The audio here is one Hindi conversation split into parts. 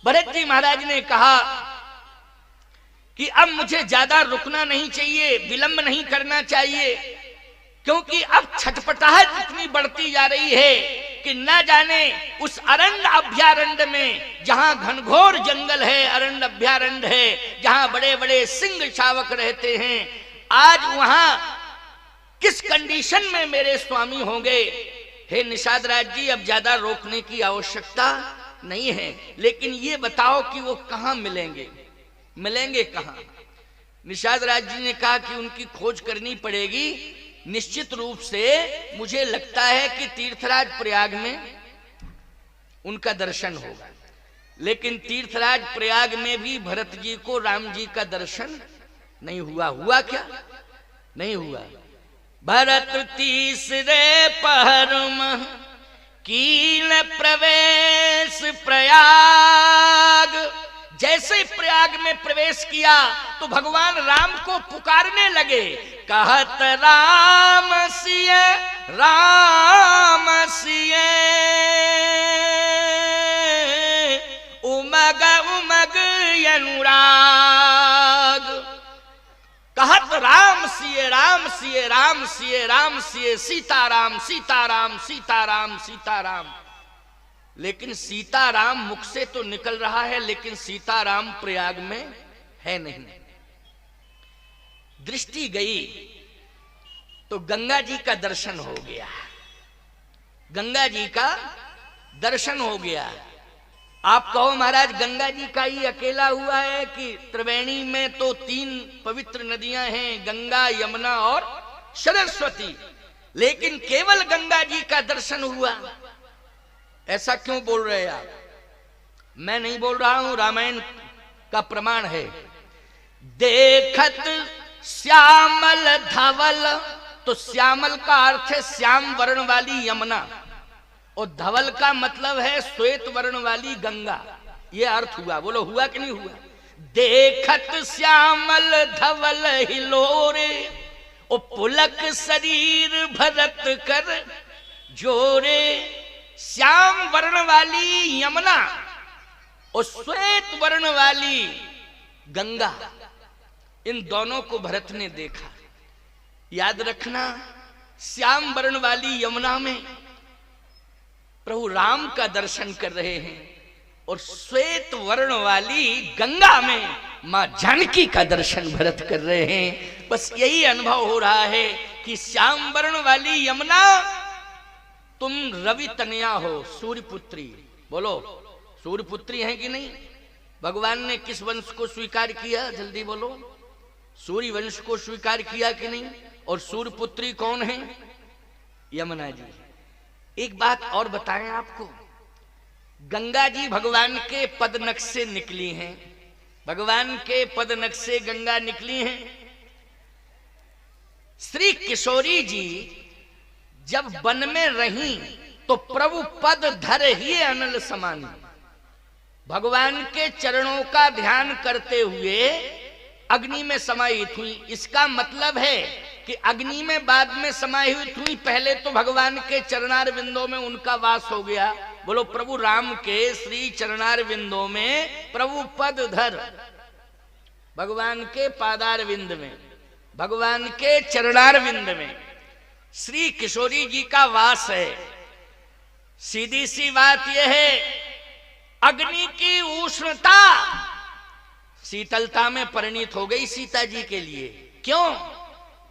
भरत जी महाराज ने कहा कि अब मुझे ज्यादा रुकना नहीं चाहिए, विलंब नहीं करना चाहिए, क्योंकि अब छटपटाहट इतनी बढ़ती जा रही है कि न जाने उस अरण्य अभ्यारण्य में, जहां घनघोर जंगल है, अरण्य अभ्यारण्य है, जहां बड़े बड़े सिंह शावक रहते हैं, आज वहां किस कंडीशन में मेरे स्वामी होंगे। हे निषाद राज जी, अब ज्यादा रोकने की आवश्यकता नहीं है, लेकिन ये बताओ कि वो कहां मिलेंगे, मिलेंगे कहां। निषाद राज जी ने कहा कि उनकी खोज करनी पड़ेगी। निश्चित रूप से मुझे लगता है कि तीर्थराज प्रयाग में उनका दर्शन होगा, लेकिन तीर्थराज प्रयाग में भी भरत जी को राम जी का दर्शन नहीं हुआ। हुआ क्या? नहीं हुआ। भरत तीसरे पहर में कीन प्रवेश प्रयाग। जैसे प्रयाग में प्रवेश किया तो भगवान राम को पुकारने लगे, कहत राम सिय राम सिय, उमग उमग अनुराग। कहत राम सिय राम सिय राम सिय राम सिय, सीताराम सीताराम सीताराम सीताराम। लेकिन सीताराम मुख से तो निकल रहा है, लेकिन सीताराम प्रयाग में है नहीं। दृष्टि गई तो गंगा जी का दर्शन हो गया, गंगा जी का दर्शन हो गया। आप कहो महाराज गंगा जी का ही अकेला हुआ है कि त्रिवेणी में तो 3 पवित्र नदियां हैं, गंगा यमुना और सरस्वती, लेकिन केवल गंगा जी का दर्शन हुआ। ऐसा क्यों बोल रहे हैं आप? मैं नहीं बोल रहा हूं, रामायण का प्रमाण है। देखत श्यामल धवल, तो श्यामल का अर्थ है श्याम वर्ण वाली यमुना, और धवल का मतलब है श्वेत वर्ण वाली गंगा। ये अर्थ हुआ। बोलो हुआ कि नहीं हुआ? देखत श्यामल धवल हिलोरे, ओ पुलक शरीर भरत कर जोरे। श्याम वर्ण वाली यमुना और श्वेत वर्ण वाली गंगा, इन दोनों को भरत ने देखा। याद रखना, श्याम वर्ण वाली यमुना में प्रभु राम का दर्शन कर रहे हैं, और श्वेत वर्ण वाली गंगा में मां जानकी का दर्शन भरत कर रहे हैं। बस यही अनुभव हो रहा है कि श्याम वर्ण वाली यमुना, तुम रवि तनया हो, सूर्यपुत्री। बोलो सूर्यपुत्री है कि नहीं? भगवान ने किस वंश को स्वीकार किया? जल्दी बोलो। सूर्य वंश को स्वीकार किया कि नहीं? और सूर्यपुत्री कौन है? यमुना जी। एक बात और बताएं आपको, गंगा जी भगवान के पदनख से निकली हैं, भगवान के पदनख से गंगा निकली हैं। श्री किशोरी जी जब वन में रही तो प्रभु पद धर ही अनल समानी, भगवान के चरणों का ध्यान करते हुए अग्नि में समाहित हुई। इसका मतलब है कि अग्नि में बाद में समाहित हुई, पहले तो भगवान के चरणार विंदों में उनका वास हो गया। बोलो प्रभु राम के श्री चरणार विंदों में प्रभु पद धर, भगवान के पादार विंद में, भगवान के चरणार विंद में श्री किशोरी जी का वास है। सीधी सी बात यह है, अग्नि की उष्णता शीतलता में परिणित हो गई सीता जी के लिए। क्यों?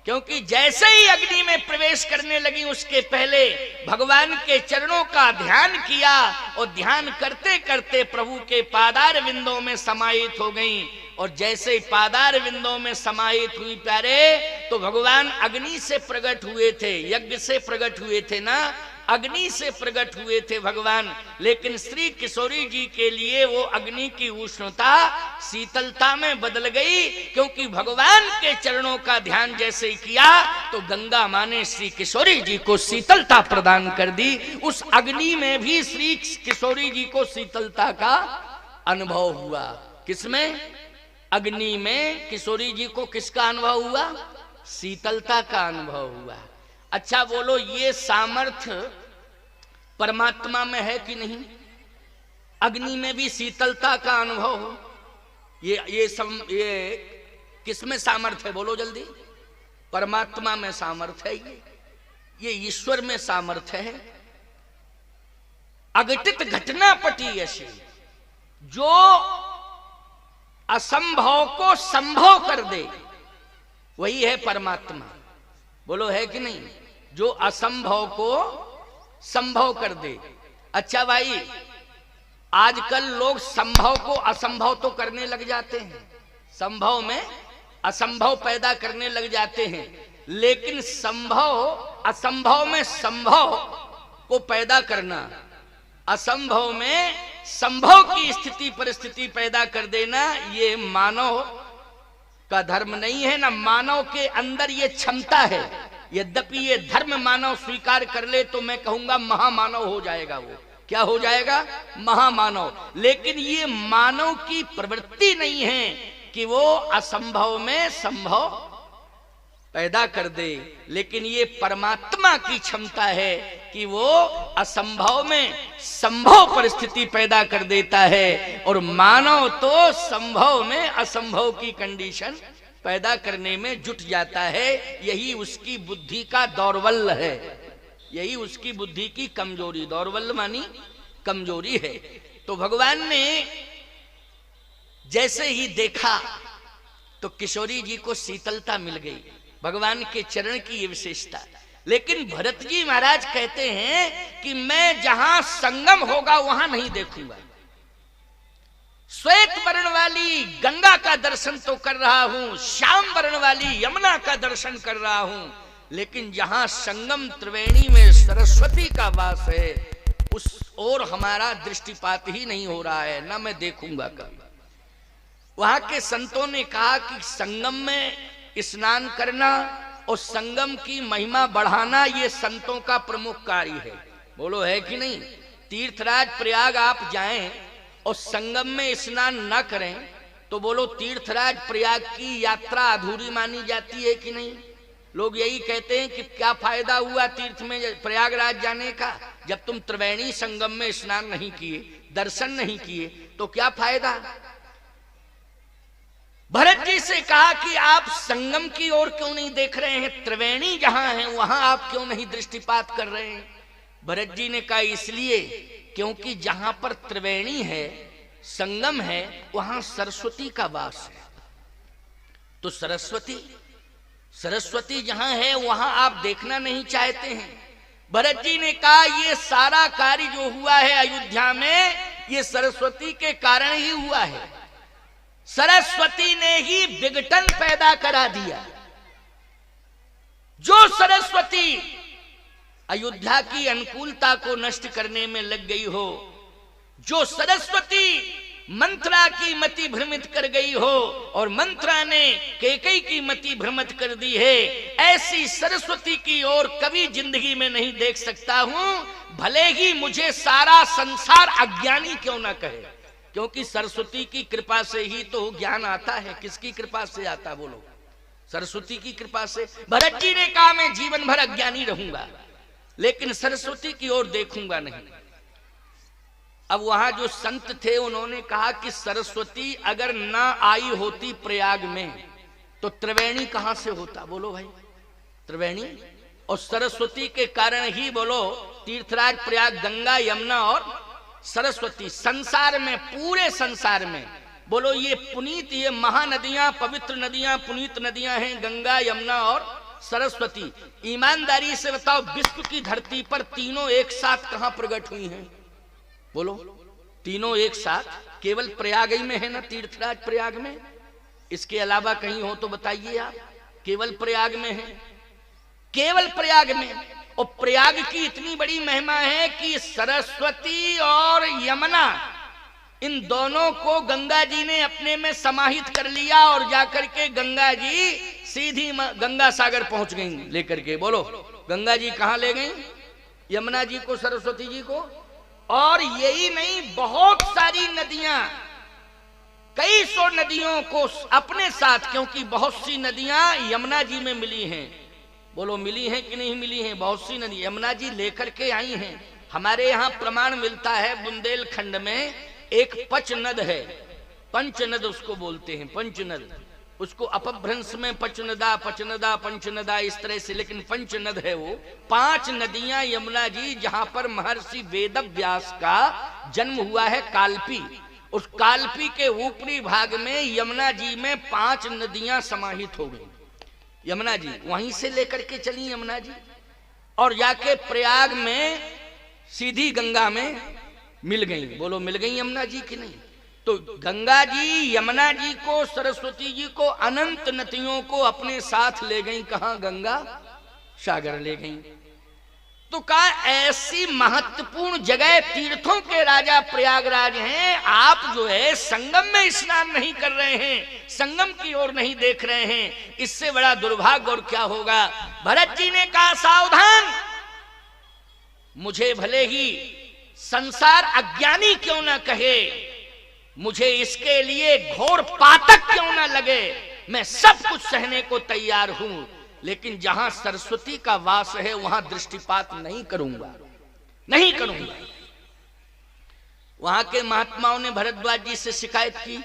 क्योंकि जैसे ही अग्नि में प्रवेश करने लगी, उसके पहले भगवान के चरणों का ध्यान किया, और ध्यान करते करते प्रभु के पादार विंदों में समाहित हो गई। और जैसे ही पादार विंदों में समाहित हुई प्यारे, तो भगवान अग्नि से प्रकट हुए थे, यज्ञ से प्रकट हुए थे ना, अग्नि से प्रकट हुए थे भगवान। लेकिन श्री किशोरी जी के लिए वो अग्नि की उष्णता शीतलता में बदल गई, क्योंकि भगवान के चरणों का ध्यान जैसे ही किया तो गंगा माँ ने श्री किशोरी जी को शीतलता प्रदान कर दी। उस अग्नि में भी श्री किशोरी जी को शीतलता का अनुभव हुआ। किसमें? अग्नि में किशोरी जी को किसका अनुभव हुआ? शीतलता का अनुभव हुआ। अच्छा बोलो, ये सामर्थ्य परमात्मा में है कि नहीं? अग्नि में भी शीतलता का अनुभव हो। ये किसमें सामर्थ्य है? बोलो जल्दी। परमात्मा में सामर्थ्य है, ये ईश्वर में सामर्थ्य है। अघटित घटना पटी ऐसी, जो असंभव को संभव कर दे, वही है परमात्मा। बोलो है कि नहीं? जो असंभव को संभव कर दे। अच्छा भाई, आजकल लोग संभव को असंभव तो करने लग जाते हैं, संभव में असंभव पैदा करने लग जाते हैं, लेकिन संभव असंभव में संभव को पैदा करना, असंभव में संभव की स्थिति परिस्थिति पैदा कर देना, ये मानव का धर्म नहीं है, ना मानव के अंदर ये क्षमता है। यद्यपि ये धर्म मानव स्वीकार कर ले तो मैं कहूंगा महामानव हो जाएगा। वो क्या हो जाएगा? महामानव। लेकिन ये मानव की प्रवृत्ति नहीं है कि वो असंभव में संभव पैदा कर दे, लेकिन ये परमात्मा की क्षमता है कि वो असंभव में संभव परिस्थिति पैदा कर देता है, और मानव तो संभव में असंभव की कंडीशन पैदा करने में जुट जाता है। यही उसकी बुद्धि का दौर्बल्य है, यही उसकी बुद्धि की कमजोरी, दौर्बल्य मानी कमजोरी है। तो भगवान ने जैसे ही देखा तो किशोरी जी को शीतलता मिल गई, भगवान के चरण की ये विशेषता। लेकिन भरत जी महाराज कहते हैं कि मैं जहां संगम होगा वहां नहीं देखूंगा। श्वेत वर्ण वाली गंगा का दर्शन तो कर रहा हूं, श्याम वर्ण वाली यमुना का दर्शन कर रहा हूं, लेकिन जहां संगम त्रिवेणी में सरस्वती का वास है, उस ओर हमारा दृष्टिपात ही नहीं हो रहा है, ना मैं देखूंगा कभी। वहां के संतों ने कहा कि संगम में स्नान करना और संगम की महिमा बढ़ाना ये संतों का प्रमुख कार्य है। बोलो है कि नहीं? तीर्थराज प्रयाग आप जाएं और संगम में स्नान न करें तो बोलो तीर्थराज प्रयाग की यात्रा अधूरी मानी जाती है कि नहीं? लोग यही कहते हैं कि क्या फायदा हुआ तीर्थ में प्रयागराज जाने का, जब तुम त्रिवेणी संगम में स्नान नहीं किए, दर्शन नहीं किए, तो क्या फायदा। भरत जी से कहा कि आप संगम की ओर क्यों नहीं देख रहे हैं, त्रिवेणी जहां है वहां आप क्यों नहीं दृष्टिपात कर रहे हैं? भरत जी ने कहा इसलिए क्योंकि जहां पर त्रिवेणी है, संगम है, वहां सरस्वती का वास है। तो सरस्वती जहां है वहां आप देखना नहीं चाहते हैं। भरत जी ने कहा ये सारा कार्य जो हुआ है अयोध्या में, ये सरस्वती के कारण ही हुआ है। सरस्वती ने ही विघटन पैदा करा दिया। जो सरस्वती अयोध्या की अनुकूलता को नष्ट करने में लग गई हो, जो सरस्वती मंत्रा की मति भ्रमित कर गई हो और मंत्रा ने कैकेयी की मति भ्रमित कर दी है, ऐसी सरस्वती की ओर कभी जिंदगी में नहीं देख सकता हूं, भले ही मुझे सारा संसार अज्ञानी क्यों ना कहे, क्योंकि सरस्वती की कृपा से ही तो ज्ञान आता है। किसकी कृपा से आता? बोलो, सरस्वती की कृपा से। भरत जी ने कहा मैं जीवन भर अज्ञानी रहूंगा, लेकिन सरस्वती की ओर देखूंगा नहीं। अब वहां जो संत थे उन्होंने कहा कि सरस्वती अगर ना आई होती प्रयाग में तो त्रिवेणी कहां से होता? बोलो भाई, त्रिवेणी और सरस्वती के कारण ही बोलो तीर्थराज प्रयाग, गंगा यमुना और सरस्वती संसार में, पूरे संसार में बोलो ये पुनीत, ये महानदियां, पवित्र नदियां, पुनीत नदियां हैं गंगा यमुना और सरस्वती। ईमानदारी से बताओ विश्व की धरती पर तीनों एक साथ कहां प्रकट हुई हैं? बोलो, तीनों एक साथ केवल प्रयाग ही में है ना, तीर्थराज प्रयाग में। इसके अलावा कहीं हो तो बताइए आप। केवल प्रयाग में है, केवल प्रयाग में। और प्रयाग की इतनी बड़ी महिमा है कि सरस्वती और यमुना इन दोनों को गंगा जी ने अपने में समाहित कर लिया और जाकर के गंगा जी सीधी गंगा सागर पहुंच गई लेकर के। बोलो, गंगा जी कहां ले गई? यमुना जी को, सरस्वती जी को। और यही नहीं, बहुत सारी नदियां, कई सौ नदियों को अपने साथ, क्योंकि बहुत सी नदियां यमुना जी में मिली हैं। बोलो, मिली हैं कि नहीं मिली हैं? बहुत सी नदी यमुना जी लेकर के आई हैं। हमारे यहाँ प्रमाण मिलता है बुंदेलखंड में एक पचनद है, पंचनद उसको बोलते हैं, पंचनद, उसको अपभ्रंश में पचनदा पचनदा पंचनदा इस तरह से, लेकिन पंचनद है वो 5 नदियां यमुना जी, जहां पर महर्षि वेदव्यास का जन्म हुआ है कालपी, उस कालपी के ऊपरी भाग में यमुना जी में 5 नदियां समाहित हो गई। यमुना जी वहीं से लेकर के चली यमुना जी, और जाके प्रयाग में सीधी गंगा में मिल गई। बोलो मिल गई यमुना जी की नहीं? तो गंगा जी यमुना जी को, सरस्वती जी को, अनंत नदियों को अपने साथ ले गई। कहां? गंगा सागर ले गई। तो कहा ऐसी महत्वपूर्ण जगह, तीर्थों के राजा प्रयागराज हैं, आप जो है संगम में स्नान नहीं कर रहे हैं, संगम की ओर नहीं देख रहे हैं, इससे बड़ा दुर्भाग्य और क्या होगा। भरत जी ने कहा सावधान, मुझे भले ही संसार अज्ञानी क्यों ना कहे, मुझे इसके लिए घोर पातक क्यों ना लगे, मैं सब कुछ सहने को तैयार हूं, लेकिन जहां सरस्वती का वास है वहां दृष्टिपात नहीं करूंगा, नहीं करूंगा। वहां के महात्माओं ने भरद्वाज जी से शिकायत की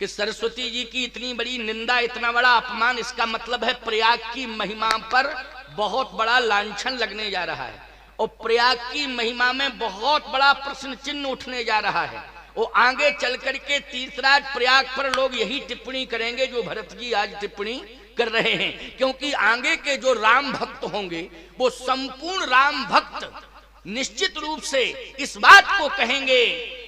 कि सरस्वती जी की इतनी बड़ी निंदा, इतना बड़ा अपमान, इसका मतलब है प्रयाग की महिमा पर बहुत बड़ा लांछन लगने जा रहा है, और प्रयाग की महिमा में बहुत बड़ा प्रश्न चिन्ह उठने जा रहा है। वो आगे चल करके तीर्थराज प्रयाग पर लोग यही टिप्पणी करेंगे जो भरत जी आज टिप्पणी कर रहे हैं, क्योंकि आगे के जो राम भक्त होंगे वो संपूर्ण राम भक्त निश्चित रूप से इस बात को कहेंगे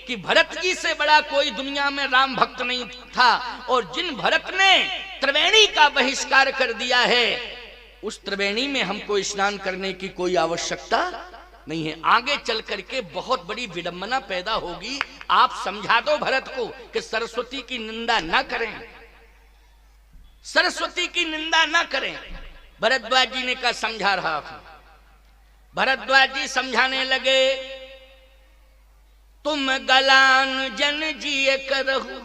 कि भरत जी से बड़ा कोई दुनिया में राम भक्त नहीं था, और जिन भरत ने त्रिवेणी का बहिष्कार कर दिया है, उस त्रिवेणी में हमको स्नान करने की कोई आवश्यकता नहीं है। आगे चल करके बहुत बड़ी विडंबना पैदा होगी। आप समझा दो भरत को कि सरस्वती की निंदा ना करें, सरस्वती की निंदा ना करें। भरद्वाज जी ने कहा समझा रहा हूं। भरद्वाज जी समझाने लगे, तुम गलान जन जिए करहु,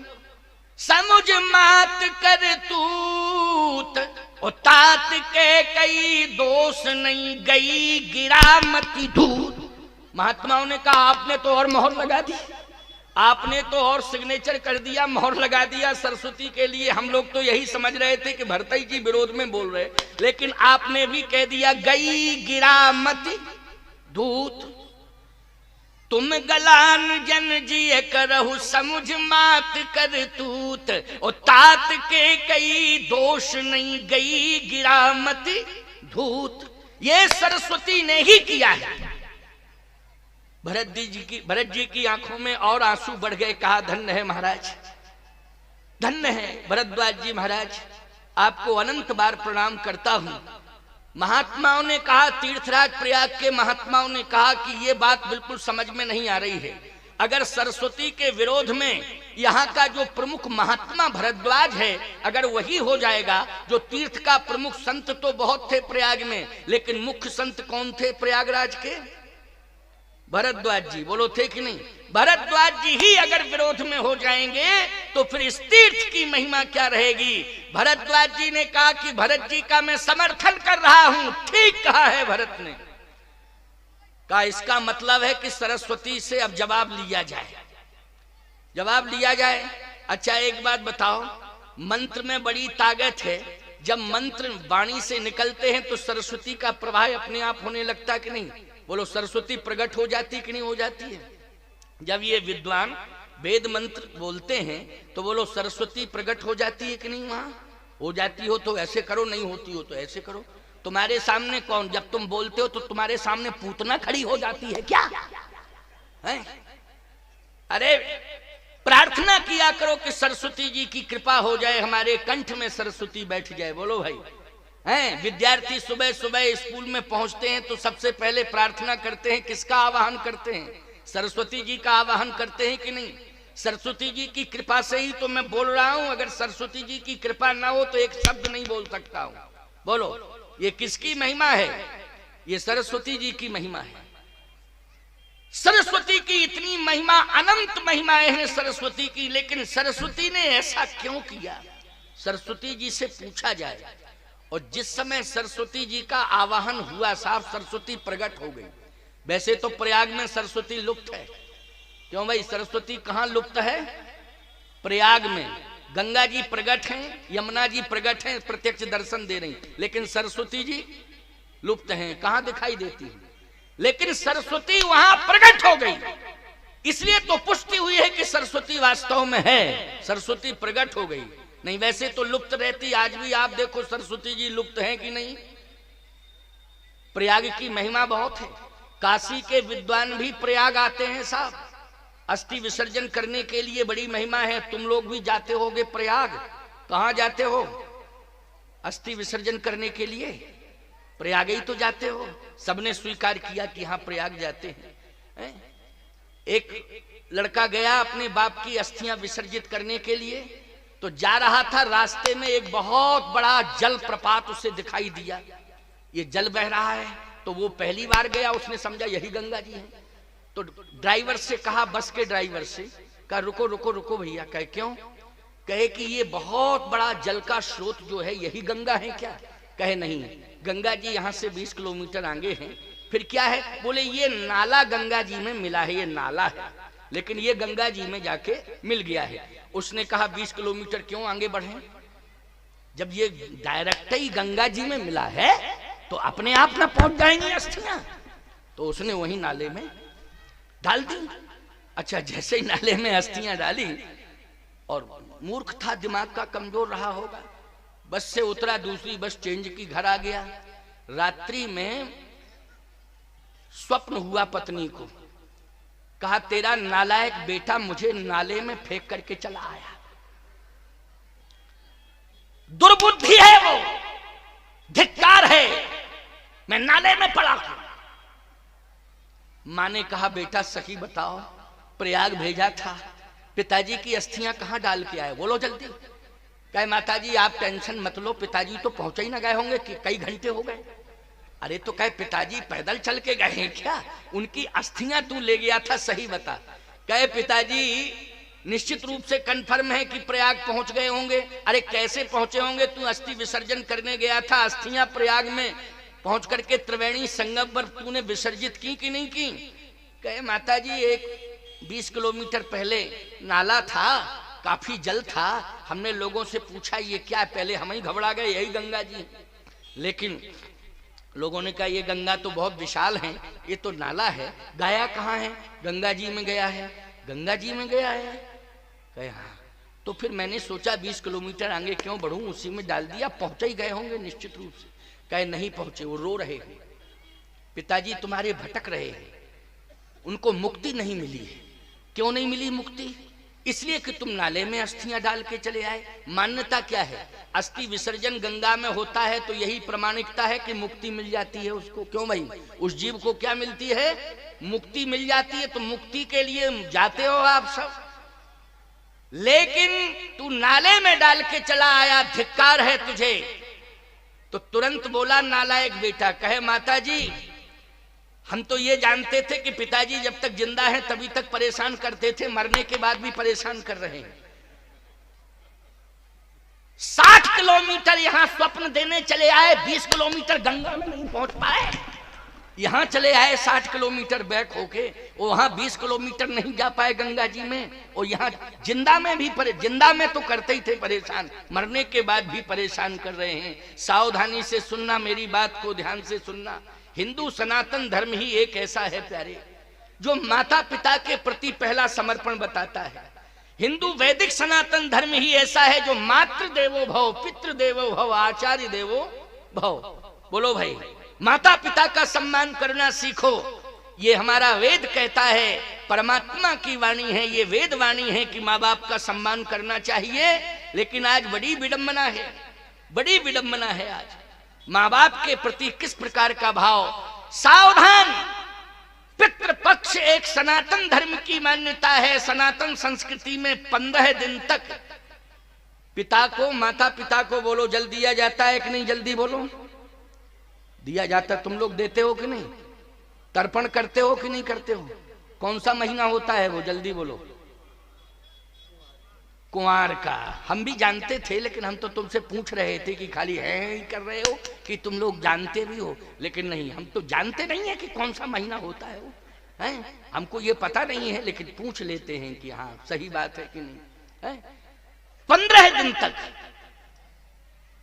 समुझ मात कर तूत, और तात के कई दोष नहीं गई गिरा मती धूत। महात्माओं ने कहा आपने तो और मोहर लगा दी, आपने तो और सिग्नेचर कर दिया, मोहर लगा दिया सरस्वती के लिए। हम लोग तो यही समझ रहे थे कि भरतई जी विरोध में बोल रहे, लेकिन आपने भी कह दिया गई गिरा मती धूत। तुम गलान जन जिए करहु, समुझ मात कर तूत, और तात के कई दोष नहीं गई गिरा मती धूत। ये सरस्वती ने ही किया है। भरत जी की आंखों में और आंसू बढ़ गए। कहा धन्य है महाराज, धन्य है भरद्वाज जी महाराज, आपको अनंत बार प्रणाम करता हूं। महात्माओं ने कहा, तीर्थराज प्रयाग के महात्माओं ने कहा कि ये बात बिल्कुल समझ में नहीं आ रही है। अगर सरस्वती के विरोध में यहाँ का जो प्रमुख महात्मा भरद्वाज है, अगर वही हो जाएगा, जो तीर्थ का प्रमुख संत तो बहुत थे प्रयाग में, लेकिन मुख्य संत कौन थे प्रयागराज के? भरद्वाज जी। बोलो थे कि नहीं? भरद्वाज जी ही अगर विरोध में हो जाएंगे तो फिर इस तीर्थ की महिमा क्या रहेगी? भरद्वाज जी ने कहा कि भरत जी का मैं समर्थन कर रहा हूं। ठीक कहा है भरत ने। कहा इसका मतलब है कि सरस्वती से अब जवाब लिया जाए, जवाब लिया जाए। अच्छा एक बात बताओ, मंत्र में बड़ी ताकत है। जब मंत्र वाणी से निकलते हैं तो सरस्वती का प्रवाह अपने आप होने लगता कि नहीं? बोलो सरस्वती प्रकट हो जाती कि नहीं हो जाती है? जब ये विद्वान वेद मंत्र बोलते हैं तो बोलो सरस्वती प्रकट हो जाती है कि नहीं? वहां हो जाती हो तो ऐसे करो, नहीं होती हो तो ऐसे करो। तुम्हारे सामने कौन, जब तुम बोलते हो तो तुम्हारे सामने पूतना खड़ी हो जाती है क्या है? अरे प्रार्थना किया करो कि सरस्वती जी की कृपा हो जाए, हमारे कंठ में सरस्वती बैठ जाए। बोलो भाई, हैं? विद्यार्थी सुबह सुबह स्कूल में पहुंचते हैं तो सबसे पहले प्रार्थना करते हैं, किसका आवाहन करते हैं? सरस्वती जी का आवाहन करते हैं कि नहीं? सरस्वती जी की कृपा से ही तो मैं बोल रहा हूं। अगर सरस्वती जी की कृपा ना हो तो एक शब्द नहीं बोल सकता हूं। बोलो ये किसकी महिमा है? ये सरस्वती जी की महिमा है। सरस्वती की इतनी महिमा, अनंत महिमाएं हैं सरस्वती की, लेकिन सरस्वती ने ऐसा क्यों किया? सरस्वती जी से पूछा जाए। और जिस समय सरस्वती जी का आवाहन हुआ, साहब सरस्वती प्रकट हो गई। वैसे तो प्रयाग में सरस्वती लुप्त है, क्यों भाई? सरस्वती कहाँ लुप्त है? प्रयाग में। गंगा जी प्रकट हैं, यमुना जी प्रकट हैं, प्रत्यक्ष दर्शन दे रही, लेकिन सरस्वती जी लुप्त हैं, कहां दिखाई देती है? लेकिन सरस्वती वहां प्रकट हो गई, इसलिए तो पुष्टि हुई है कि सरस्वती वास्तव में है, सरस्वती प्रकट हो गई। नहीं वैसे तो लुप्त रहती। आज भी आप देखो सरस्वती जी लुप्त हैं कि नहीं। प्रयाग की महिमा बहुत है। काशी के विद्वान भी प्रयाग आते हैं साहब, अस्थि विसर्जन करने के लिए। बड़ी महिमा है। तुम लोग भी जाते होगे प्रयाग। कहां जाते हो? अस्थि विसर्जन करने के लिए प्रयाग ही तो जाते हो। सबने स्वीकार किया कि हाँ प्रयाग जाते हैं। एक लड़का गया अपने बाप की अस्थियां विसर्जित करने के लिए, तो जा रहा था, रास्ते में एक बहुत बड़ा जल प्रपात उसे दिखाई दिया। ये जल बह रहा है, तो वो पहली बार गया, उसने समझा यही गंगा जी है। तो ड्राइवर से कहा, बस के ड्राइवर से कहा रुको रुको रुको भैया। कहे क्यों? कहे कि ये बहुत बड़ा जल का स्रोत जो है यही गंगा है क्या? कहे नहीं, गंगा जी यहाँ से 20 किलोमीटर आगे हैं। फिर क्या है? बोले ये नाला गंगा जी में मिला है, ये नाला है, लेकिन ये गंगा जी में जाके मिल गया है। उसने कहा 20 किलोमीटर क्यों आगे बढ़े? जब ये डायरेक्ट ही गंगा जी में मिला है तो अपने आप ना पहुंच जाएंगी अस्थियां। तो उसने वही नाले में डाल दी। अच्छा, जैसे ही नाले में अस्थियां डाली, और मूर्ख था, दिमाग का कमजोर रहा होगा, बस से उतरा, दूसरी बस चेंज की घर आ गया। रात्रि में स्वप्न हुआ पत्नी को, कहा तेरा नालायक बेटा मुझे नाले में फेंक करके चला आया। दुर्बुद्धि है वो, धिक्कार है, मैं नाले में पड़ा हूं। मां ने कहा बेटा सही बताओ, प्रयाग भेजा था, पिताजी की अस्थियां कहां डाल के आए? बोलो जल्दी। कहे माताजी आप टेंशन मत लो, पिताजी तो पहुंचे ही ना गए होंगे कि कई घंटे हो गए। अरे तो कहे पिताजी पैदल चल के गए हैं क्या? उनकी अस्थियां तू ले गया था, सही बता। कहे पिताजी निश्चित रूप से कंफर्म है कि प्रयाग पहुंच गए होंगे। अरे कैसे पहुंचे होंगे? तू अस्थि विसर्जन करने गया था, अस्थियां प्रयाग में पहुंच करके त्रिवेणी संगम पर तूने विसर्जित की कि नहीं की? कहे माताजी एक 20 किलोमीटर पहले नाला था, काफी जल था, हमने लोगों से पूछा ये क्या, पहले हम ही घबरा गए, यही गंगा जी। लेकिन लोगों ने कहा ये गंगा तो बहुत विशाल है, ये तो नाला है। गया कहाँ है? गंगा जी में गया है। गंगा जी में गया है? कहे हाँ। तो फिर मैंने सोचा 20 किलोमीटर आगे क्यों बढ़ूं, उसी में डाल दिया, पहुंचे ही गए होंगे निश्चित रूप से। कहे नहीं पहुंचे, वो रो रहे हैं, पिताजी तुम्हारे भटक रहे हैं, उनको मुक्ति नहीं मिली है। क्यों नहीं मिली मुक्ति? इसलिए कि तुम नाले में अस्थियां डाल के चले आए। मान्यता क्या है? अस्थि विसर्जन गंगा में होता है तो यही प्रमाणिकता है कि मुक्ति मिल जाती है उसको। क्यों भाई? उस जीव को क्या मिलती है? मुक्ति मिल जाती है। तो मुक्ति के लिए जाते हो आप सब, लेकिन तू नाले में डाल के चला आया, धिक्कार है तुझे। तो तुरंत बोला नालायक बेटा। कहे माताजी हम तो ये जानते थे कि पिताजी जब तक जिंदा हैं तभी तक परेशान करते थे, मरने के बाद भी परेशान कर रहे हैं। 60 किलोमीटर यहां स्वप्न देने चले आए, 20 किलोमीटर गंगा में नहीं पहुंच पाए, यहां चले आए 60 किलोमीटर बैक होके, वहां 20 किलोमीटर नहीं जा पाए गंगा जी में, और यहां जिंदा में भी जिंदा में तो करते ही थे परेशान, मरने के बाद भी परेशान कर रहे हैं। सावधानी से सुनना, मेरी बात को ध्यान से सुनना। हिंदू सनातन धर्म ही एक ऐसा है प्यारे, जो माता पिता के प्रति पहला समर्पण बताता है। हिंदू वैदिक सनातन धर्म ही ऐसा है जो मातृ देवो भव, पितृ देवो भव, आचार्य देवो भव। बोलो भाई, माता पिता का सम्मान करना सीखो, ये हमारा वेद कहता है, परमात्मा की वाणी है, ये वेद वाणी है कि माँ बाप का सम्मान करना चाहिए। लेकिन आज बड़ी विडंबना है, बड़ी विडंबना है आज माँ बाप के प्रति किस प्रकार का भाव। सावधान, पितृपक्ष एक सनातन धर्म की मान्यता है। सनातन संस्कृति में 15 दिन तक पिता को, माता पिता को बोलो जल दिया जाता है कि नहीं? जल्दी बोलो, दिया जाता? तुम लोग देते हो कि नहीं? तर्पण करते हो कि नहीं करते हो? कौन सा महीना होता है वो? जल्दी बोलो। कुंवार का। हम भी जानते थे, लेकिन हम तो तुमसे पूछ रहे थे कि खाली है ही कर रहे हो कि तुम लोग जानते भी हो, लेकिन नहीं, हम तो जानते नहीं है कि कौन सा महीना होता है वो, हैं? हमको ये पता नहीं है, लेकिन पूछ लेते हैं कि हाँ सही बात है कि नहीं है? 15 दिन तक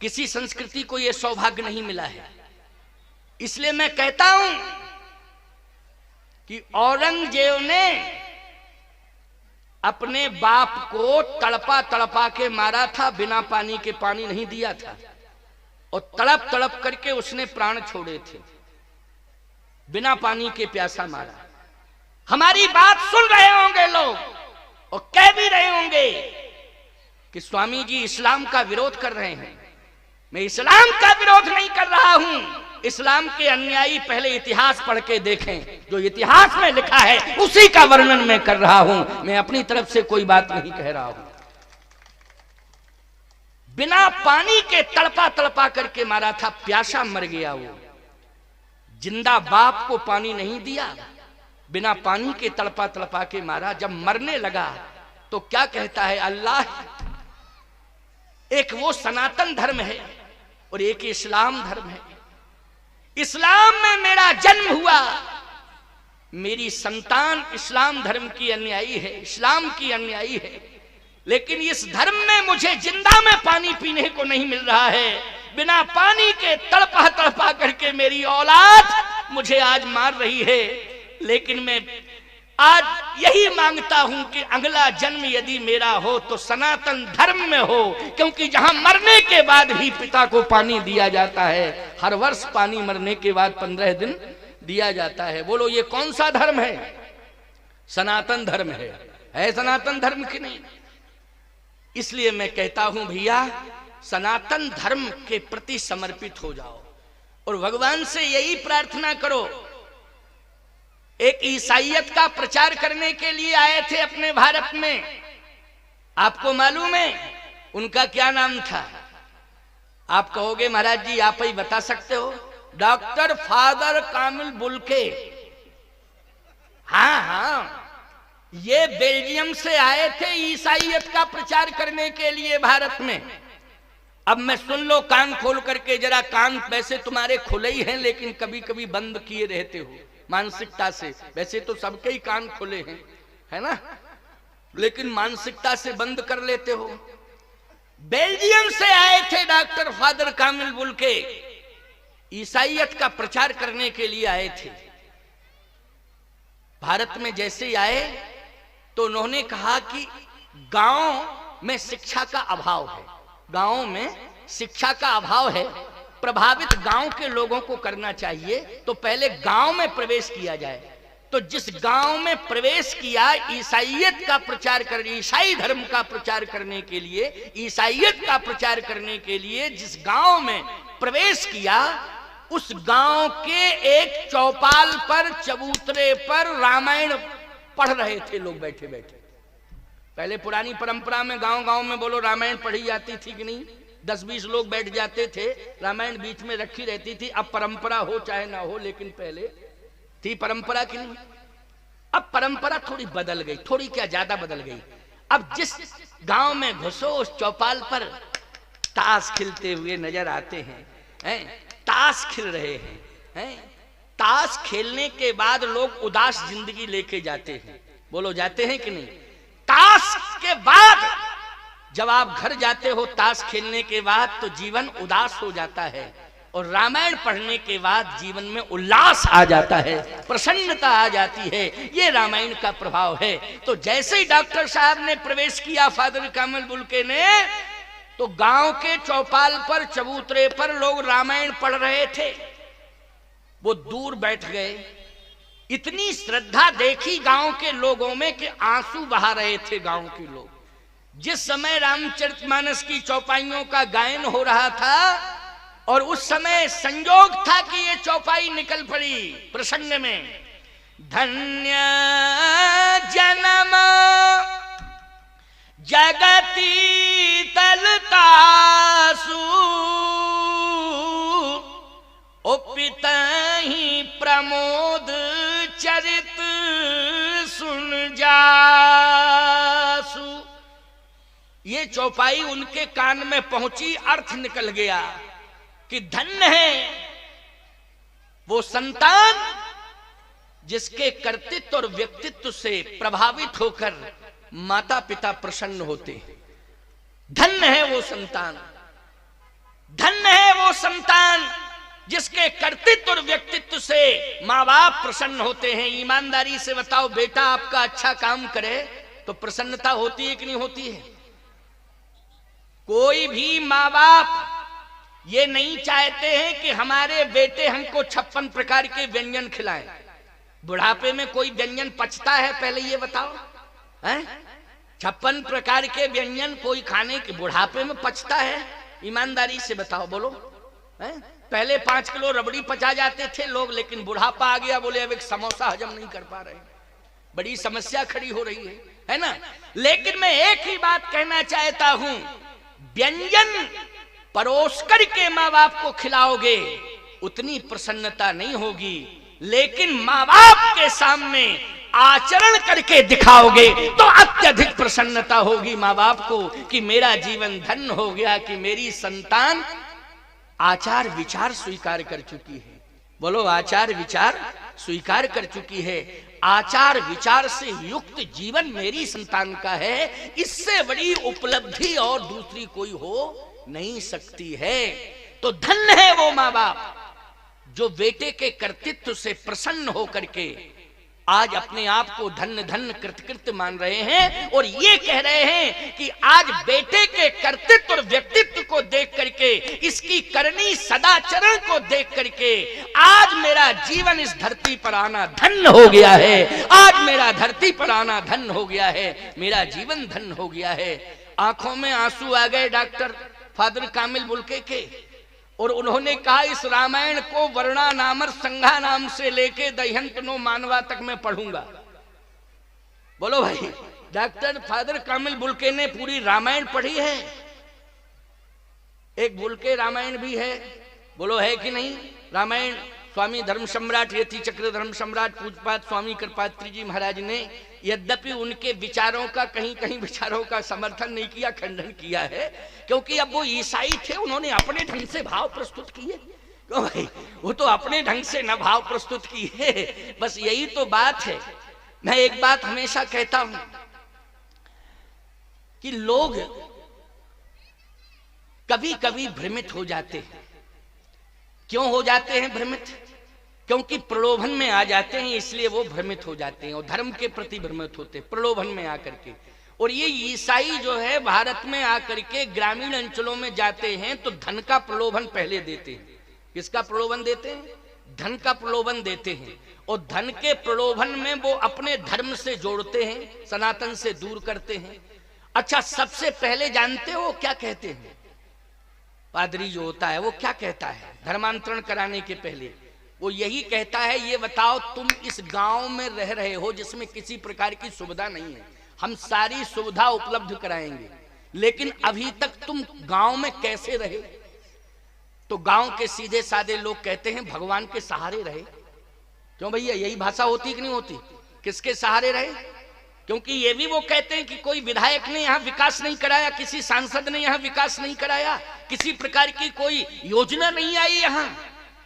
किसी संस्कृति को यह सौभाग्य नहीं मिला है। इसलिए मैं कहता हूं कि औरंगजेब ने अपने बाप को तड़पा तड़पा के मारा था, बिना पानी के पानी नहीं दिया था, और तड़प तड़प करके उसने प्राण छोड़े थे, बिना पानी के प्यासा मारा। हमारी बात सुन रहे होंगे लोग और कह भी रहे होंगे कि स्वामी जी इस्लाम का विरोध कर रहे हैं। मैं इस्लाम का विरोध नहीं कर रहा हूं। इस्लाम के अनुयायी पहले इतिहास पढ़ के देखें, जो इतिहास में लिखा है उसी का वर्णन मैं कर रहा हूं। मैं अपनी तरफ से कोई बात नहीं कह रहा हूं। बिना पानी के तड़पा तड़पा करके मारा था, प्यासा मर गया वो। जिंदा बाप को पानी नहीं दिया, बिना पानी के तड़पा तड़पा के मारा। जब मरने लगा तो क्या कहता है अल्लाह? एक वो सनातन धर्म है और एक इस्लाम धर्म है। इस्लाम में मेरा जन्म हुआ, मेरी संतान इस्लाम धर्म की अनुयायी है, इस्लाम की अनुयायी है, लेकिन इस धर्म में मुझे जिंदा में पानी पीने को नहीं मिल रहा है। बिना पानी के तड़पा तड़पा करके मेरी औलाद मुझे आज मार रही है। लेकिन मैं आज यही मांगता हूं कि अगला जन्म यदि मेरा हो तो सनातन धर्म में हो, क्योंकि जहां मरने के बाद ही पिता को पानी दिया जाता है। हर वर्ष पानी मरने के बाद 15 दिन दिया जाता है। बोलो ये कौन सा धर्म है? सनातन धर्म है सनातन धर्म की नहीं? इसलिए मैं कहता हूं भैया, सनातन धर्म के प्रति समर्पित हो जाओ और भगवान से यही प्रार्थना करो। एक ईसाईयत का प्रचार करने के लिए आए थे अपने भारत में, आपको मालूम है उनका क्या नाम था? आप कहोगे महाराज जी आप ही बता सकते हो। डॉक्टर फादर कामिल बुल्के। हाँ, ये बेल्जियम से आए थे ईसाईयत का प्रचार करने के लिए भारत में। अब मैं सुन लो कान खोल करके जरा, कान वैसे तुम्हारे खुले ही हैं लेकिन कभी कभी बंद किए रहते हो मानसिकता से। वैसे तो सबके ही कान खुले हैं, है ना, लेकिन मानसिकता से बंद कर लेते हो। बेल्जियम से आए थे डॉक्टर फादर कामिल बुल्के, ईसाईयत का प्रचार करने के लिए आए थे। भारत में जैसे ही आए तो उन्होंने कहा कि गांव में शिक्षा का अभाव है, गांव में शिक्षा का अभाव है, प्रभावित गांव के लोगों को करना चाहिए। तो पहले गांव में प्रवेश किया जाए। तो जिस गांव में प्रवेश किया ईसाईयत का प्रचार कर, ईसाई धर्म का प्रचार करने के लिए, ईसाईयत का प्रचार करने के लिए जिस गांव में प्रवेश किया, उस गांव के एक चौपाल पर, चबूतरे पर रामायण पढ़ रहे थे लोग बैठे बैठे। पहले पुरानी परंपरा में गांव गांव में बोलो रामायण पढ़ी जाती थी कि नहीं? 10-20 लोग बैठ जाते थे, रामायण बीच में रखी रहती थी। अब परंपरा हो चाहे ना हो, लेकिन पहले थी परंपरा की नहीं। अब परंपरा थोड़ी बदल गई, थोड़ी क्या ज्यादा बदल गई। अब जिस गांव में घुसो उस चौपाल पर ताश खिलते हुए नजर आते हैं, ताश खेल रहे हैं। ताश खेलने के बाद लोग उदास जिंदगी लेके जाते हैं। बोलो जाते हैं कि नहीं? ताश के बाद जब आप घर जाते हो ताश खेलने के बाद तो जीवन उदास हो जाता है, और रामायण पढ़ने के बाद जीवन में उल्लास आ जाता है, प्रसन्नता आ जाती है। ये रामायण का प्रभाव है। तो जैसे ही डॉक्टर साहब ने प्रवेश किया फादर कामिल बुल्के ने, तो गांव के चौपाल पर, चबूतरे पर लोग रामायण पढ़ रहे थे। वो दूर बैठ गए। इतनी श्रद्धा देखी गांव के लोगों में कि आंसू बहा रहे थे गांव के लोग। जिस समय रामचरितमानस की चौपाइयों का गायन हो रहा था और उस समय संयोग था कि ये चौपाई निकल पड़ी प्रसंग में, धन्य जन्म जगती तलतासु ओपितहि प्रमोद चरित सुन जासु। ये चौपाई उनके कान में पहुंची, अर्थ निकल गया कि धन्य है वो संतान जिसके कर्तृत्व और व्यक्तित्व से प्रभावित होकर माता पिता प्रसन्न होते हैं। धन्य है वो संतान, धन्य है वो संतान जिसके कर्तृत्व और व्यक्तित्व से माँ बाप प्रसन्न होते हैं। ईमानदारी से बताओ, बेटा आपका अच्छा काम करे तो प्रसन्नता होती है कि नहीं होती है? कोई भी माँ बाप ये नहीं चाहते हैं कि हमारे बेटे हमको 56 प्रकार के व्यंजन खिलाएं। बुढ़ापे में कोई व्यंजन पचता है? पहले ये बताओ, हैं? 56 प्रकार के व्यंजन कोई खाने के बुढ़ापे में पचता है? ईमानदारी से बताओ, बोलो, हैं? पहले 5 किलो रबड़ी पचा जाते थे लोग, लेकिन बुढ़ापा आ गया, बोले अब एक समोसा हजम नहीं कर पा रहे, बड़ी समस्या खड़ी हो रही है ना? लेकिन मैं एक ही बात कहना चाहता हूं, व्यंजन परोस कर के माँ बाप को खिलाओगे उतनी प्रसन्नता नहीं होगी, लेकिन माँ बाप के सामने आचरण करके दिखाओगे तो अत्यधिक प्रसन्नता होगी माँ बाप को कि मेरा जीवन धन्य हो गया, कि मेरी संतान आचार विचार स्वीकार कर चुकी है। बोलो, आचार विचार स्वीकार कर चुकी है। आचार विचार से युक्त जीवन मेरी संतान का है, इससे बड़ी उपलब्धि और दूसरी कोई हो नहीं सकती है। तो धन्य है वो माँ बाप जो बेटे के कर्तृत्व से प्रसन्न होकर के आज अपने आप को धन्य धन्य कृतकृत्य मान रहे हैं और ये कह रहे हैं कि आज बेटे के कर्तृत्व और व्यक्तित्व को देख करके, इसकी करनी सदाचरण को देख करके आज मेरा जीवन इस धरती पर आना धन्य हो गया है। आज मेरा धरती पर आना धन्य हो गया है, मेरा जीवन धन्य हो गया है। आंखों में आंसू आ गए डॉक्टर फादर कामिल बुल्के के, और उन्होंने कहा इस रामायण को वर्णा नामर संघा नाम से लेके दह्यंत नो मानवा तक मैं पढ़ूंगा। बोलो भाई, डॉक्टर फादर कामिल बुल्के ने पूरी रामायण पढ़ी है? एक बुल्के रामायण भी है, बोलो है कि नहीं? रामायण स्वामी धर्म सम्राट यति चक्र धर्म सम्राट पूजपात स्वामी कृपात्री जी महाराज ने यद्यपि उनके विचारों का कहीं कहीं विचारों का समर्थन नहीं किया, खंडन किया है, क्योंकि अब वो ईसाई थे, उन्होंने अपने ढंग से भाव प्रस्तुत किए। क्यों भाई, वो तो अपने ढंग से न भाव प्रस्तुत किए, बस यही तो बात है। मैं एक बात हमेशा कहता हूं कि लोग कभी कभी भ्रमित हो जाते हैं। क्यों हो जाते हैं भ्रमित? क्योंकि प्रलोभन में आ जाते हैं, इसलिए वो भ्रमित हो जाते हैं और धर्म के प्रति भ्रमित होते हैं प्रलोभन में आकर के। और ये ईसाई जो है भारत में आकर के ग्रामीण अंचलों में जाते हैं तो धन का प्रलोभन पहले देते हैं। किसका प्रलोभन देते हैं? धन का प्रलोभन देते हैं, और धन के प्रलोभन में वो अपने धर्म से जोड़ते हैं, सनातन से दूर करते हैं। अच्छा, सबसे पहले जानते हो क्या कहते हैं? पादरी जो होता है वो क्या कहता है धर्मांतरण कराने के पहले? वो यही कहता है, ये बताओ तुम इस गांव में रह रहे हो जिसमें किसी प्रकार की सुविधा नहीं है, हम सारी सुविधा उपलब्ध कराएंगे, लेकिन अभी तक तुम गांव में कैसे रहे? तो गांव के सीधे साधे लोग कहते हैं भगवान के सहारे रहे। क्यों भैया, यही भाषा होती कि नहीं होती? किसके सहारे रहे? क्योंकि ये भी वो कहते हैं कि कोई विधायक ने यहाँ विकास नहीं कराया, किसी सांसद ने यहाँ विकास नहीं कराया, किसी प्रकार की कोई योजना नहीं आई यहाँ।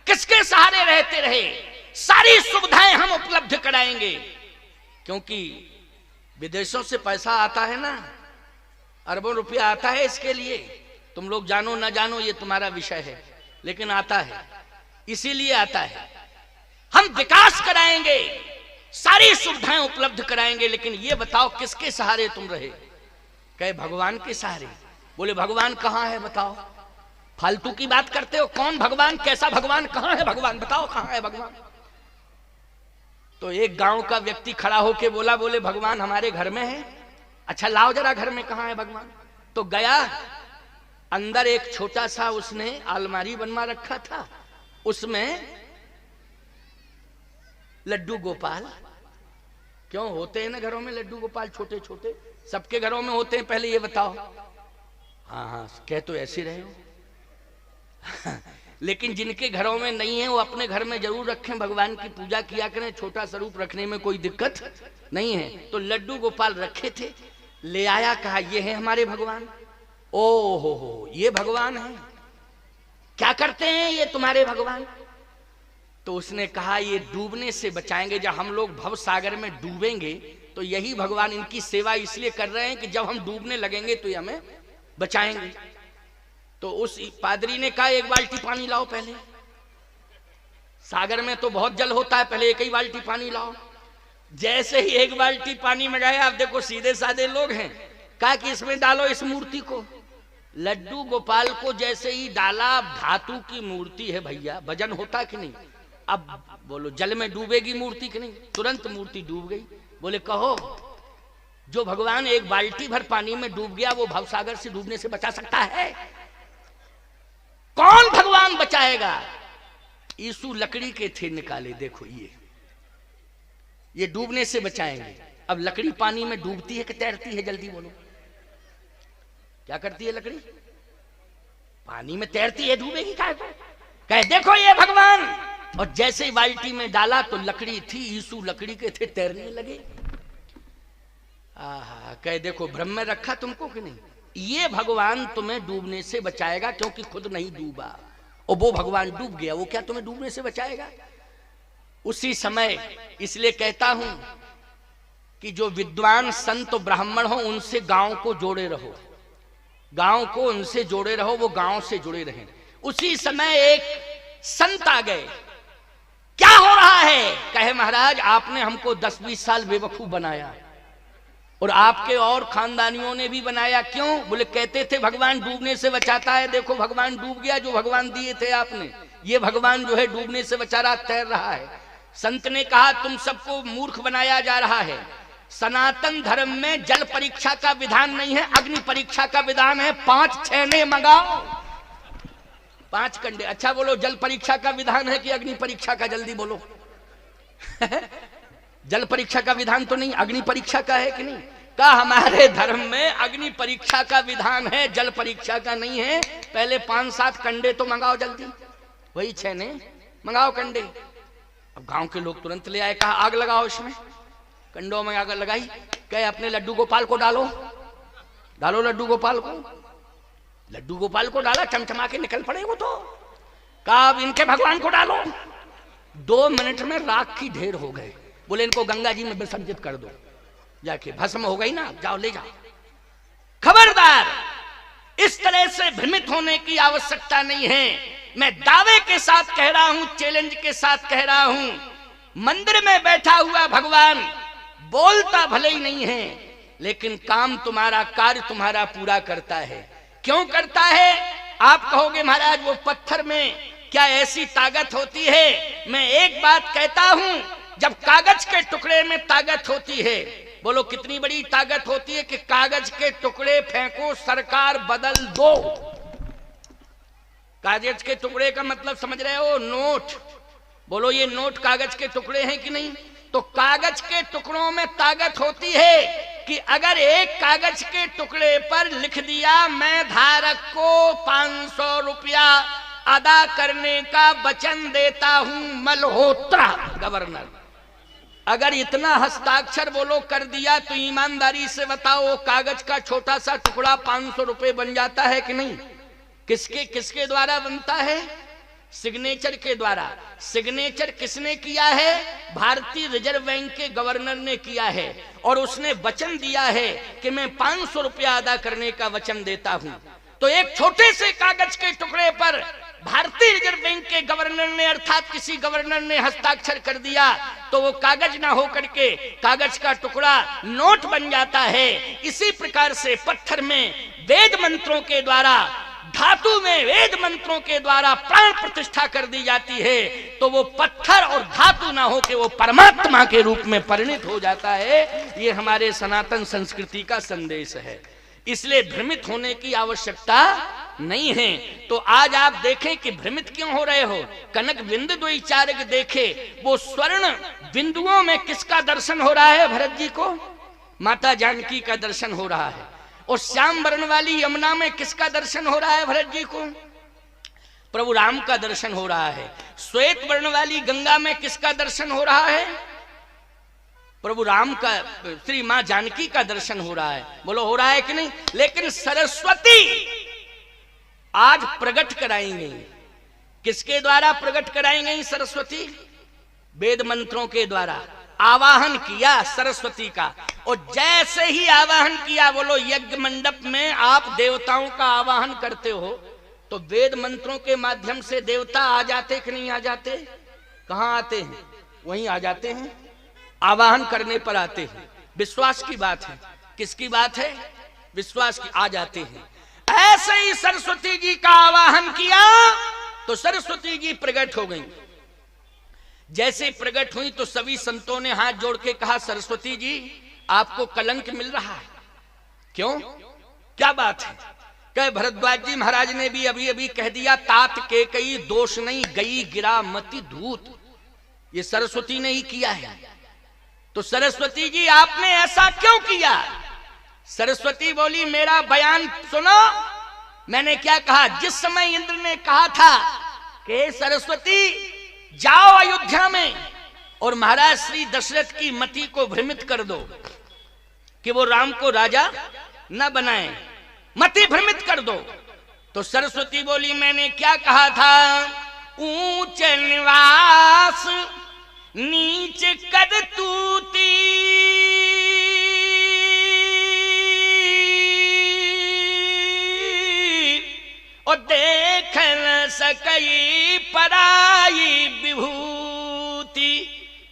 किसके सहारे रहते रहे? सारी सुविधाएं हम उपलब्ध कराएंगे, क्योंकि विदेशों से पैसा आता है ना, अरबों रुपया आता है इसके लिए। तुम लोग जानो ना जानो ये तुम्हारा विषय है, लेकिन आता है, इसीलिए आता है। हम विकास कराएंगे, सारी सुविधाएं उपलब्ध कराएंगे, लेकिन ये बताओ किसके सहारे तुम रहे? कहे भगवान के सहारे। बोले भगवान कहाँ है बताओ? फालतू की बात करते हो। कौन भगवान? कैसा भगवान? कहाँ है भगवान? बताओ कहाँ है भगवान? तो एक गांव का व्यक्ति खड़ा होके बोला, बोले भगवान हमारे घर में है। अच्छा लाओ जरा घर में कहाँ है भगवान। तो गया, अंदर एक छोटा सा उसने अलमारी बनवा रखा था, उसमें लड्डू गोपाल, क्यों होते हैं ना घरों में लड्डू गोपाल छोटे छोटे, सबके घरों में होते हैं। पहले ये बताओ। हाँ हाँ, कह तो ऐसे रहे हो। लेकिन जिनके घरों में नहीं है वो अपने घर में जरूर रखें, भगवान की पूजा किया करें, छोटा स्वरूप रखने में कोई दिक्कत नहीं है। तो लड्डू गोपाल रखे थे, ले आया, कहा ये है हमारे भगवान। ओ हो, ये भगवान है? क्या करते हैं ये तुम्हारे भगवान? तो उसने कहा ये डूबने से बचाएंगे, जब हम लोग भव सागर में डूबेंगे तो यही भगवान इनकी सेवा इसलिए कर रहे हैं कि जब हम डूबने लगेंगे तो ये हमें बचाएंगे। तो उस पादरी ने कहा एक बाल्टी पानी लाओ, पहले सागर में तो बहुत जल होता है, पहले एक ही बाल्टी पानी लाओ। जैसे ही एक बाल्टी पानी मंगाया, आप देखो सीधे साधे लोग हैं, कहा कि इसमें डालो इस मूर्ति को। लड्डू गोपाल को जैसे ही डाला, धातु की मूर्ति है भैया, वजन होता कि नहीं? अब बोलो जल में डूबेगी मूर्ति कि नहीं? तुरंत मूर्ति डूब गई। बोले कहो जो भगवान एक बाल्टी भर पानी में डूब गया वो भवसागर से डूबने से बचा सकता है? कौन भगवान बचाएगा? यीशु लकड़ी के थे निकाले, देखो ये डूबने से बचाएंगे। अब लकड़ी पानी में डूबती है कि तैरती है? जल्दी बोलो, क्या करती है लकड़ी? पानी में तैरती है, डूबेगी काहे को? कहे देखो ये भगवान। और जैसे ही बाल्टी में डाला तो लकड़ी थी, यीशु लकड़ी के थे, तैरने लगे। आहा, कहे देखो भ्रम में रखा तुमको कि नहीं? ये भगवान तुम्हें डूबने से बचाएगा, क्योंकि खुद नहीं डूबा और वो भगवान डूब गया, वो क्या तुम्हें डूबने से बचाएगा? उसी समय इसलिए कहता हूं कि जो विद्वान संत ब्राह्मण हो उनसे गांव को जोड़े रहो, गांव को उनसे जोड़े रहो, वो गांव से जुड़े रहें। उसी समय एक संत आ गए, क्या हो रहा है? कहे महाराज आपने हमको 10-20 साल बेवकूफ बनाया और आपके और खानदानियों ने भी बनाया। क्यों? बोले कहते थे भगवान डूबने से बचाता है, देखो भगवान डूब गया, जो भगवान दिए थे आपने, ये भगवान जो है डूबने से बचा रहा, तैर रहा है। संत ने कहा तुम सबको मूर्ख बनाया जा रहा है। सनातन धर्म में जल परीक्षा का विधान नहीं है, अग्नि परीक्षा का विधान है। 5 छेने मंगाओ, 5 कंडे। अच्छा बोलो जल परीक्षा का विधान है कि अग्नि परीक्षा का? जल्दी बोलो। जल परीक्षा का विधान तो नहीं, अग्नि परीक्षा का है कि नहीं? का हमारे धर्म में अग्नि परीक्षा का विधान है, जल परीक्षा का नहीं है। पहले 5-7 कंडे तो मंगाओ जल्दी, वही छेने मंगाओ कंडे। अब गांव के लोग तुरंत ले आए, कहा आग लगाओ इसमें। कंडों में आग लगाई, कहे अपने लड्डू गोपाल को डालो, डालो लड्डू गोपाल को। लड्डू गोपाल को डाला, चमचमा के निकल पड़े वो तो। कहा अब इनके भगवान को डालो। 2 मिनट में राख की ढेर हो गए। बोले इनको गंगा जी में विसर्जित कर दो, जाके भस्म हो गई ना, जाओ ले जाओ। खबरदार, इस तरह से भ्रमित होने की आवश्यकता नहीं है। मैं दावे के साथ कह रहा हूं, चैलेंज के साथ कह रहा हूं, मंदिर में बैठा हुआ भगवान बोलता भले ही नहीं है, लेकिन काम तुम्हारा, कार्य तुम्हारा पूरा करता है। क्यों करता है? आप कहोगे महाराज वो पत्थर में क्या ऐसी ताकत होती है? मैं एक बात कहता हूं, जब कागज के टुकड़े में ताकत होती है, बोलो कितनी बड़ी ताकत होती है कि कागज के टुकड़े फेंको, सरकार बदल दो। कागज के टुकड़े का मतलब समझ रहे हो? नोट। बोलो ये नोट कागज के टुकड़े हैं कि नहीं? तो कागज के टुकड़ों में ताकत होती है कि अगर एक कागज के टुकड़े पर लिख दिया मैं धारक को 500 रुपया अदा करने का वचन देता हूं मल्होत्रा गवर्नर, अगर इतना हस्ताक्षर बोलो कर दिया तो ईमानदारी से बताओ कागज का छोटा सा टुकड़ा 500 रुपए बन जाता है कि नहीं? किसके किसके द्वारा बनता है? सिग्नेचर के द्वारा। सिग्नेचर किसने किया है? भारतीय रिजर्व बैंक के गवर्नर ने किया है, और उसने वचन दिया है कि मैं 500 रुपया अदा करने का वचन देता हूं। तो एक छोटे से कागज के टुकड़े पर भारतीय रिजर्व बैंक के गवर्नर ने, अर्थात किसी गवर्नर ने हस्ताक्षर कर दिया तो वो कागज ना हो करके कागज का टुकड़ा नोट बन जाता है। इसी प्रकार से पत्थर में वेद मंत्रों के द्वारा, धातु में वेद मंत्रों के द्वारा प्राण प्रतिष्ठा कर दी जाती है, तो वो पत्थर और धातु ना हो के वो परमात्मा के रूप में परिणित हो जाता है। ये हमारे सनातन संस्कृति का संदेश है। इसलिए भ्रमित होने की आवश्यकता नहीं है। तो आज आप देखें कि भ्रमित क्यों हो रहे हो? कनक बिंदु द्वैचारिक देखे, वो स्वर्ण बिंदुओं में किसका दर्शन हो रहा है? भरत जी को माता जानकी का दर्शन हो रहा है। और श्याम वर्ण वाली यमुना में किसका दर्शन हो रहा है? भरत जी को प्रभु राम का दर्शन हो रहा है। श्वेत वर्ण वाली गंगा में किसका दर्शन हो रहा है? प्रभु राम का, श्री मां जानकी का दर्शन हो रहा है। बोलो हो रहा है कि नहीं? लेकिन सरस्वती आज प्रकट कराएंगे किसके द्वारा प्रकट कराई गई सरस्वती? वेद मंत्रों के द्वारा आवाहन किया सरस्वती का। और जैसे ही आवाहन किया, बोलो यज्ञ मंडप में आप देवताओं का आवाहन करते हो तो वेद मंत्रों के माध्यम से देवता आ जाते कि नहीं आ जाते? कहां आते हैं? वहीं आ जाते हैं, आवाहन करने पर आते हैं। विश्वास की बात है। किसकी बात है? विश्वास की। आ जाते हैं। ऐसे ही सरस्वती जी का आवाहन किया तो सरस्वती जी प्रकट हो गई। जैसे प्रकट हुई तो सभी संतों ने हाथ जोड़ के कहा, सरस्वती जी आपको कलंक मिल रहा है। क्यों? क्या बात है? कहे भरद्वाज जी महाराज ने भी अभी अभी कह दिया, तात के कई दोष नहीं गई गिरा मति धूत। ये सरस्वती ने ही किया है। तो सरस्वती जी आपने ऐसा क्यों किया? सरस्वती बोली, मेरा बयान सुनो। मैंने क्या कहा? जिस समय इंद्र ने कहा था कि सरस्वती जाओ अयोध्या में और महाराज श्री दशरथ की मति को भ्रमित कर दो कि वो राम को राजा न बनाए, मति भ्रमित कर दो। तो सरस्वती बोली, मैंने क्या कहा था? ऊंच निवास नीच कद तूती, और देख न सकई पराई विभूति।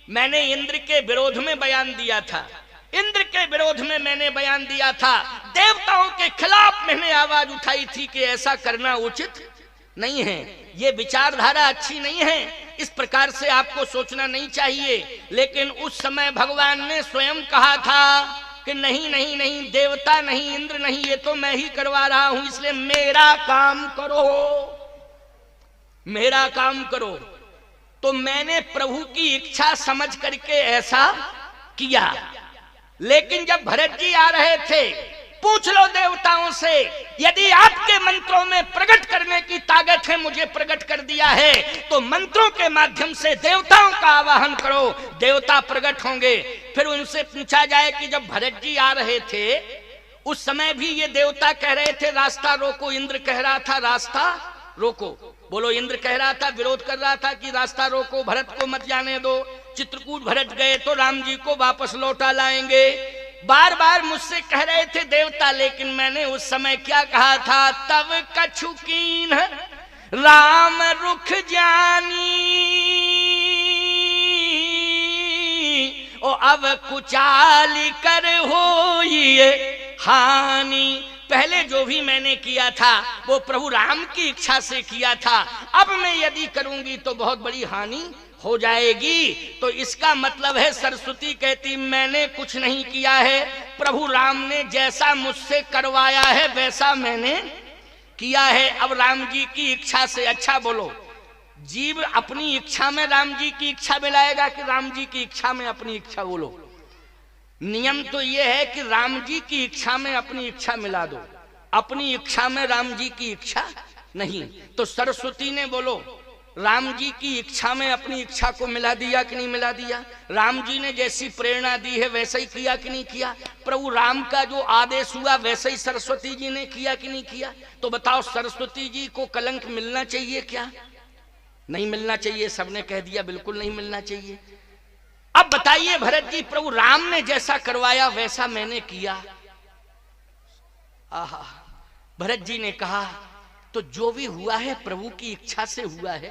मैंने इंद्र के विरोध में बयान दिया था। इंद्र के विरोध में मैंने बयान दिया था। देवताओं के खिलाफ मैंने आवाज उठाई थी कि ऐसा करना उचित नहीं है, ये विचारधारा अच्छी नहीं है, इस प्रकार से आपको सोचना नहीं चाहिए। लेकिन उस समय भगवान ने स्वयं कहा था कि नहीं नहीं नहीं, देवता नहीं, इंद्र नहीं, ये तो मैं ही करवा रहा हूं, इसलिए मेरा काम करो, मेरा काम करो। तो मैंने प्रभु की इच्छा समझ करके ऐसा किया। लेकिन जब भरत जी आ रहे थे, पूछ लो देवताओं से, यदि आपके मंत्रों में प्रकट करने की ताकत है, मुझे प्रकट कर दिया है, तो मंत्रों के माध्यम से देवताओं का आवाहन करो, देवता प्रकट होंगे। फिर उनसे पूछा जाए कि जब भरत जी आ रहे थे उस समय भी ये देवता कह रहे थे रास्ता रोको, इंद्र कह रहा था रास्ता रोको। बोलो, इंद्र कह रहा था, विरोध कर रहा था कि रास्ता रोको, भरत को मत जाने दो, चित्रकूट भरत गए तो राम जी को वापस लौटा लाएंगे, बार बार मुझसे कह रहे थे देवता। लेकिन मैंने उस समय क्या कहा था? तब कछु कीन राम रुख जानी, ओ अब कुचाली कर हो ये हानि। पहले जो भी मैंने किया था वो प्रभु राम की इच्छा से किया था, अब मैं यदि करूंगी तो बहुत बड़ी हानि हो जाएगी। तो इसका मतलब है, सरस्वती कहती मैंने कुछ नहीं किया है, प्रभु राम ने जैसा मुझसे करवाया है वैसा मैंने किया है। अब राम जी की इच्छा से, अच्छा बोलो, जीव अपनी इच्छा में राम जी की इच्छा मिलाएगा कि राम जी की इच्छा में अपनी इच्छा? बोलो, नियम तो यह है कि राम जी की इच्छा में अपनी इच्छा मिला दो, अपनी इच्छा में राम जी की इच्छा नहीं। तो सरस्वती ने बोलो राम जी की इच्छा में अपनी इच्छा को मिला दिया कि नहीं मिला दिया? राम जी ने जैसी प्रेरणा दी है वैसा ही किया कि नहीं किया? प्रभु राम का जो आदेश हुआ वैसे ही सरस्वती जी ने किया कि नहीं किया? तो बताओ, सरस्वती जी को कलंक मिलना चाहिए क्या? नहीं मिलना चाहिए। सबने कह दिया बिल्कुल नहीं मिलना चाहिए। अब बताइए भरत जी, प्रभु राम ने जैसा करवाया वैसा मैंने किया। आहा, भरत जी ने कहा तो जो भी हुआ है प्रभु की इच्छा से हुआ है,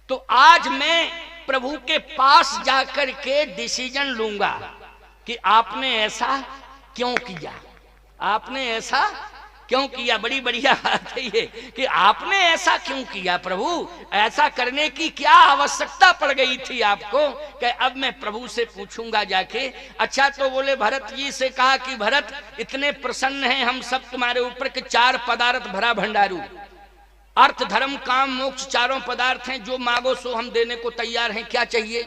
तो आज मैं प्रभु के पास जाकर के डिसीजन लूंगा कि आपने ऐसा क्यों किया, आपने ऐसा क्यों किया। बड़ी बढ़िया बात है ये कि आपने ऐसा क्यों किया प्रभु, ऐसा करने की क्या आवश्यकता पड़ गई थी आपको? कि अब मैं प्रभु से पूछूंगा जाके। अच्छा, तो बोले भरत जी से कहा कि भरत इतने प्रसन्न हैं हम सब तुम्हारे ऊपर कि 4 पदार्थ भरा भंडारू, अर्थ धर्म काम मोक्ष चारों पदार्थ हैं, जो मांगो सो हम देने को तैयार हैं, क्या चाहिए?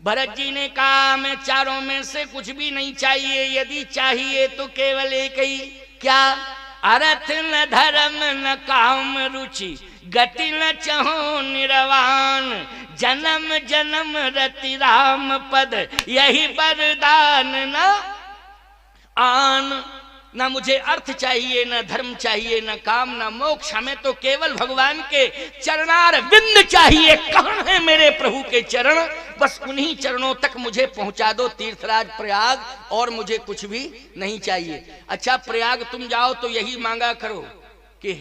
भरत जी ने कहा मैं चारों में से कुछ भी नहीं चाहिए, यदि चाहिए तो केवल एक ही। क्या? अर्थ न धर्म न काम रुचि, गति न चहो निर्वाण, जन्म जन्म रति राम पद, यही वरदान न आन। ना मुझे अर्थ चाहिए, ना धर्म चाहिए, ना काम, ना मोक्ष, हमें तो केवल भगवान के चरणार बिंद चाहिए। कहाँ है मेरे प्रभु के चरण, बस उन्हीं चरणों तक मुझे पहुंचा दो तीर्थराज प्रयाग, और मुझे कुछ भी नहीं चाहिए। अच्छा, प्रयाग तुम जाओ तो यही मांगा करो कि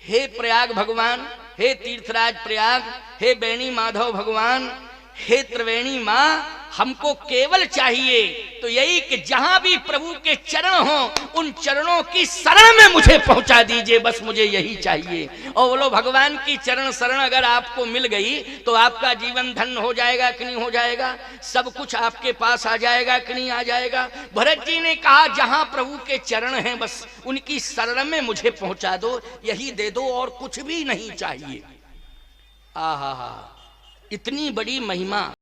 हे प्रयाग भगवान, हे तीर्थराज प्रयाग, हे बेणी माधव भगवान, हे त्रिवेणी माँ, हमको केवल चाहिए तो यही कि जहां भी प्रभु के चरण हो उन चरणों की शरण में मुझे पहुंचा दीजिए, बस मुझे यही चाहिए। और बोलो, भगवान की चरण शरण अगर आपको मिल गई तो आपका जीवन धन्य हो जाएगा कि नहीं हो जाएगा? सब कुछ आपके पास आ जाएगा कि नहीं आ जाएगा? भरत जी ने कहा, जहां प्रभु के चरण हैं बस उनकी शरण में मुझे पहुंचा दो, यही दे दो और कुछ भी नहीं चाहिए। आहा, इतनी बड़ी महिमा।